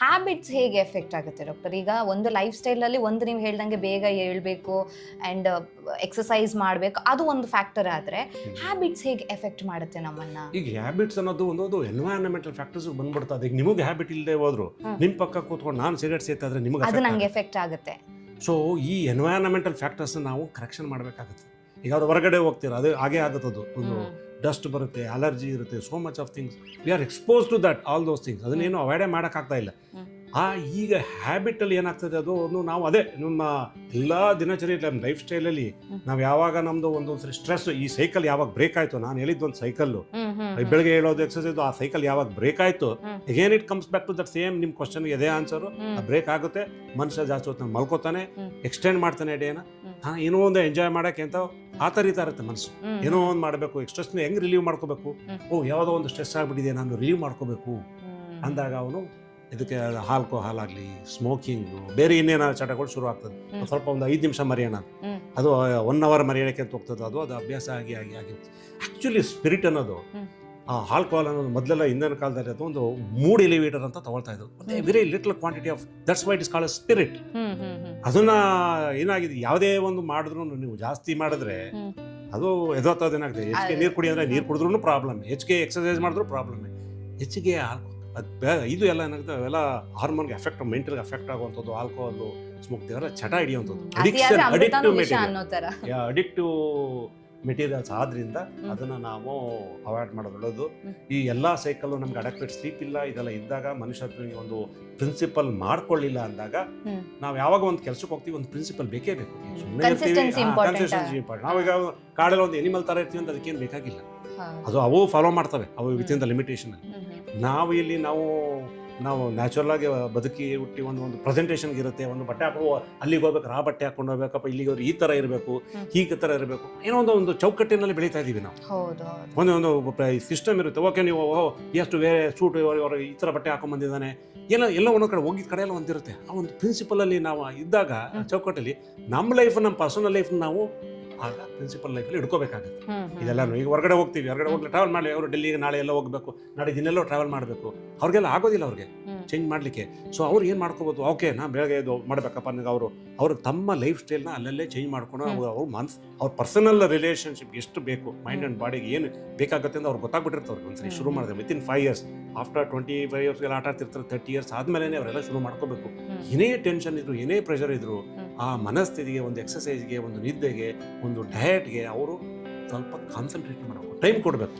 Habits ಹೇಗೆ effect ಆಗುತ್ತೆ doctor? ಈಗ ಒಂದು ಲೈಫ್ ಸ್ಟೈಲಲ್ಲಿ ಒಂದು ನೀವು ಹೇಳ್ದಂಗೆ ಬೇಗ ಏಳಬೇಕು ಆ್ಯಂಡ್ ಎಕ್ಸಸೈಸ್ ಮಾಡಬೇಕು, ಅದು ಒಂದು ಫ್ಯಾಕ್ಟರ್ ಆದರೆ ಹ್ಯಾಬಿಟ್ಸ್ ಹೇಗೆ ಎಫೆಕ್ಟ್ ಮಾಡುತ್ತೆ ನಮ್ಮನ್ನ? ಈಗ ಹ್ಯಾಬಿಟ್ಸ್ ಅನ್ನೋದು ಒಂದು ಎನ್ವೈರನ್ಮೆಂಟಲ್ ಫ್ಯಾಕ್ಟರ್ಸ್ ಬಂದ್ಬಿಡ್ತದೆ. ಈಗ ನಿಮಗೆ ಹ್ಯಾಬಿಟ್ ಇಲ್ಲದೆ ಹೋದ್ರು ನಿಮ್ಮ ಪಕ್ಕ ಕೂತ್ಕೊಂಡು ನಾನು ಸಿಗರೇಟ್ ಸೇತಾದ್ರೆ ನಿಮಗೆ ಅದು ನಂಗೆ ಎಫೆಕ್ಟ್ ಆಗುತ್ತೆ. ಸೊ ಈ ಎನ್ವೈರನ್ಮೆಂಟಲ್ ಫ್ಯಾಕ್ಟರ್ಸ್ ನಾವು ಕರೆಕ್ಷನ್ ಮಾಡಬೇಕಾಗುತ್ತೆ. ಈಗ ಅದು ಹೊರಗಡೆ ಹೋಗ್ತೀರ, ಅದು ಹಾಗೆ ಆಗುತ್ತದು. ಒಂದು ಡಸ್ಟ್ ಬರುತ್ತೆ, ಅಲರ್ಜಿ ಇರುತ್ತೆ, so much of things we are expose to that all those things. ಅದನ್ನೇನು ಅವಾಯ್ಡೇ ಮಾಡೋಕ್ಕಾಗ್ತಾ ಇಲ್ಲ. ಈಗ ಹ್ಯಾಬಿಟಲ್ಲಿ ಏನಾಗ್ತದೆ, ಅದು ಒಂದು ನಾವು ಅದೇ ನಮ್ಮ ಎಲ್ಲ ದಿನಚರಿ ಲೈಫ್ ಸ್ಟೈಲಲ್ಲಿ ನಾವು ಯಾವಾಗ ನಮ್ಮದು ಒಂದೊಂದ್ಸರಿ ಸ್ಟ್ರೆಸ್, ಈ ಸೈಕಲ್ ಯಾವಾಗ ಬ್ರೇಕ್ ಆಯಿತು, ನಾನು ಹೇಳಿದ್ದು ಒಂದು ಸೈಕಲ್ಲು ಬೆಳಗ್ಗೆ ಹೇಳೋದು ಎಕ್ಸಸೈಸ್, ಆ ಸೈಕಲ್ ಯಾವಾಗ ಬ್ರೇಕ್ ಆಯಿತು again it comes back to that same. ನಿಮ್ಮ ಕ್ವಶನ್ಗೆ ಅದೇ ಆನ್ಸರು. ಬ್ರೇಕ್ ಆಗುತ್ತೆ, ಮನುಷ್ಯ ಜಾಸ್ತಿ ಹೊತ್ತು ಮಲ್ಕೋತಾನೆ, ಎಕ್ಸ್ಟೆಂಡ್ ಮಾಡ್ತಾನೆ ಡೇನ. ಏನೋ ಒಂದು ಎಂಜಾಯ್ ಮಾಡೋಕ್ಕೆ ಅಂತ ಆತರಿತಾ ಇರುತ್ತೆ ಮನಸ್ಸು. ಏನೋ ಒಂದು ಮಾಡಬೇಕು, ಸ್ಟ್ರೆಸ್ನ ಹೆಂಗೆ ರಿಲೀವ್ ಮಾಡ್ಕೋಬೇಕು. ಯಾವುದೋ ಒಂದು ಸ್ಟ್ರೆಸ್ ಆಗಿಬಿಟ್ಟಿದೆ, ನಾನು ರಿಲೀವ್ ಮಾಡ್ಕೋಬೇಕು ಅಂದಾಗ ಅವನು ಇದಕ್ಕೆ ಆಲ್ಕೋಹಾಲ್ ಆಗಲಿ, ಸ್ಮೋಕಿಂಗು, ಬೇರೆ ಇನ್ನೇನೋ ಚಟಗಳು ಶುರು ಆಗ್ತದೆ. ಸ್ವಲ್ಪ ಒಂದು 5 ನಿಮಿಷ ಮರೆಯೋಣ, ಅದು 1 ಅವರ್ ಮರೆಯೋಕ್ಕೆ ಅಂತ ಹೋಗ್ತದೆ. ಅದು ಅಭ್ಯಾಸ ಆಗಿ ಆಗಿ ಆಗಿ ಆ್ಯಕ್ಚುಲಿ ಸ್ಪಿರಿಟ್ ಅನ್ನೋದು, ಆ ಆಲ್ಕೋಹಾಲ್ ಅನ್ನೋದು ಮೊದಲೆಲ್ಲ ಹಿಂದಿನ ಕಾಲದಲ್ಲಿ ಅದು ಒಂದು 3 ಎಲಿವೇಟರ್ ಅಂತ ತಗೊಳ್ತಾ ಇದ್ದು. Very little quantity of, that's why it is called spirit. ಅದನ್ನ ಏನಾಗಿದೆ, ಯಾವುದೇ ಒಂದು ಮಾಡಿದ್ರು ನೀವು ಜಾಸ್ತಿ ಮಾಡಿದ್ರೆ ಅದು ಎದೋತ್ತದೇನಾಗ್ತದೆ. ಹೆಚ್ಚಿಗೆ ನೀರು ಕುಡಿ ಅಂದರೆ ನೀರು ಕುಡಿದ್ರೂ ಪ್ರಾಬ್ಲಮ್, ಹೆಚ್ಚಿಗೆ ಎಕ್ಸಸೈಸ್ ಮಾಡಿದ್ರು ಪ್ರಾಬ್ಲಮ್, ಹೆಚ್ಚಿಗೆ ಇದು ಎಲ್ಲ ಏನಾಗುತ್ತೆ, ಅವೆಲ್ಲ ಹಾರ್ಮೋನ್ಗೆ ಎಫೆಕ್ಟ್, ಮೆಂಟಲ್ಗೆ ಎಫೆಕ್ಟ್ ಆಗುವಂಥದ್ದು. ಆಲ್ಕೋಹಾಲು, ಸ್ಮೋಕ್ ದೇವರ ಚಟ ಹಿಡಿಯುವಂಥದ್ದು, ಅಡಿಕ್ಟಿವ್ ಮೆಟೀರಿಯಲ್ಸ್ ಆದ್ರಿಂದ ಅದನ್ನು ನಾವು ಅವಾಯ್ಡ್ ಮಾಡೋದು ಒಳ್ಳೆಯದು. ಈ ಎಲ್ಲ ಸೈಕಲ್ಲು ನಮ್ಗೆ ಅಡಕ್ಟೆಡ್ ಸ್ಲೀಪ್ ಇಲ್ಲ, ಇದೆಲ್ಲ ಇದ್ದಾಗ ಮನುಷ್ಯನಿಗೆ ಒಂದು ಪ್ರಿನ್ಸಿಪಲ್ ಮಾಡ್ಕೊಳ್ಳಿಲ್ಲ ಅಂದಾಗ ನಾವು ಯಾವಾಗ ಒಂದು ಕೆಲಸಕ್ಕೆ ಹೋಗ್ತೀವಿ, ಒಂದು ಪ್ರಿನ್ಸಿಪಲ್ ಬೇಕೇ ಬೇಕು. Consistency important. ನಾವೀಗ ಕಾಡಲ್ಲಿ ಒಂದು ಎನಿಮಲ್ ಥರ ಇರ್ತೀವಿ ಅಂತ ಅದಕ್ಕೇನು ಬೇಕಾಗಿಲ್ಲ, ಅದು ಅವು ಫಾಲೋ ಮಾಡ್ತವೆ, ಅವು ವಿತಿನ್ ದ ಲಿಮಿಟೇಷನ್. ನಾವು ಇಲ್ಲಿ ನಾವು ನ್ಯಾಚುರಲ್ ಆಗಿ ಬದುಕಿ ಹುಟ್ಟಿ ಒಂದು ಪ್ರೆಸೆಂಟೇಷನ್ಗೆ ಇರುತ್ತೆ. ಒಂದು ಬಟ್ಟೆ ಹಾಕೋ, ಅಲ್ಲಿಗೆ ಹೋಗ್ಬೇಕು, ಆ ಬಟ್ಟೆ ಹಾಕೊಂಡು ಹೋಗ್ಬೇಕಪ್ಪ, ಇಲ್ಲಿಗೆ ಹೋದ್ರೆ ಈ ಥರ ಇರಬೇಕು, ಹೀಗೆ ಥರ ಇರಬೇಕು, ಏನೋ ಒಂದು ಚೌಕಟ್ಟಿನಲ್ಲಿ ಬೆಳೀತಾ ಇದ್ದೀವಿ ನಾವು. ಒಂದು ಸಿಸ್ಟಮ್ ಇರುತ್ತೆ. ಓಕೆ, ನೀವು ಎಷ್ಟು ಬೇರೆ ಸೂಟ್ ಈ ಥರ ಬಟ್ಟೆ ಹಾಕೊಂಡ್ಬಂದಿದ್ದಾನೆ, ಎಲ್ಲ ಒಂದೊಂದು ಕಡೆ ಹೋಗಿದ್ದ ಕಡೆ ಎಲ್ಲ ಒಂದಿರುತ್ತೆ. ಆ ಒಂದು ಪ್ರಿನ್ಸಿಪಲಲ್ಲಿ ನಾವು ಇದ್ದಾಗ, ಚೌಕಟ್ಟಲ್ಲಿ ನಮ್ಮ ಲೈಫ್, ನಮ್ಮ ಪರ್ಸನಲ್ ಲೈಫ್ ನಾವು ಆಗ ಪ್ರಿನ್ಸಿಪಲ್ ಲೈಫಲ್ಲಿ ಹಿಡ್ಕೋಬೇಕಾಗುತ್ತೆ. ಇದೆಲ್ಲ ಈಗ ಹೊರಗಡೆ ಹೋಗ್ತೀವಿ, ಹೊರಗಡೆ ಹೋಗಿ ಟ್ರಾವೆಲ್ ಮಾಡಿ, ಅವರು ಡೆಲ್ಲಿಗೆ ನಾಳೆ ಎಲ್ಲ ಹೋಗಬೇಕು, ನಾಳೆ ದಿನೆಲ್ಲೋ ಟ್ರಾವೆಲ್ ಮಾಡಬೇಕು, ಅವ್ರಿಗೆಲ್ಲ ಆಗೋದಿಲ್ಲ ಅವ್ರಿಗೆ ಚೇಂಜ್ ಮಾಡಲಿಕ್ಕೆ. ಸೊ ಅವ್ರು ಏನು ಮಾಡ್ಕೋಬೋದು, ಓಕೆ ನಾ ಬೆಳಗ್ಗೆ ಇದು ಮಾಡಬೇಕಪ್ಪ ನನಗೆ, ಅವರು ತಮ್ಮ ಲೈಫ್ ಸ್ಟೈಲ್ನ ಅಲ್ಲಲ್ಲೇ ಚೇಂಜ್ ಮಾಡ್ಕೊಂಡು ಅವ್ರ ಪರ್ಸನಲ್ ರಿಲೇಷನ್ಶಿಪ್ ಎಷ್ಟು ಬೇಕು, ಮೈಂಡ್ ಆ್ಯಂಡ್ ಬಾಡಿಗೆ ಏನು ಬೇಕಾಗುತ್ತೆ ಅಂತ ಅವ್ರಿಗೆ ಗೊತ್ತಾಗ್ಬಿಟ್ಟಿರ್ತಾರೆ. ಅವ್ರಿಗೆ ಒಂದ್ಸರಿ ಶುರು ಮಾಡಿದೆ ವಿತಿನ್ 5 years, ಆಫ್ಟರ್ 25 years ಆಟ ಆಡ್ತಿರ್ತಾರೆ, 30 years ಆದಮೇಲೆ ಅವರೆಲ್ಲ ಶುರು ಮಾಡ್ಕೋಬೇಕು. ಏನೇ ಟೆನ್ಷನ್ ಇದ್ರು, ಏನೇ ಪ್ರೆಷರ್ ಇದ್ರು, ಆ ಮನಸ್ಥಿತಿಗೆ, ಒಂದು ಎಕ್ಸಸೈಸ್ಗೆ, ಒಂದು ನಿದ್ದೆಗೆ, ಒಂದು ಡಯಟ್ಗೆ ಅವರು ಸ್ವಲ್ಪ ಕಾನ್ಸಂಟ್ರೇಟ್ ಮಾಡಬೇಕು, ಟೈಮ್ ಕೊಡಬೇಕು.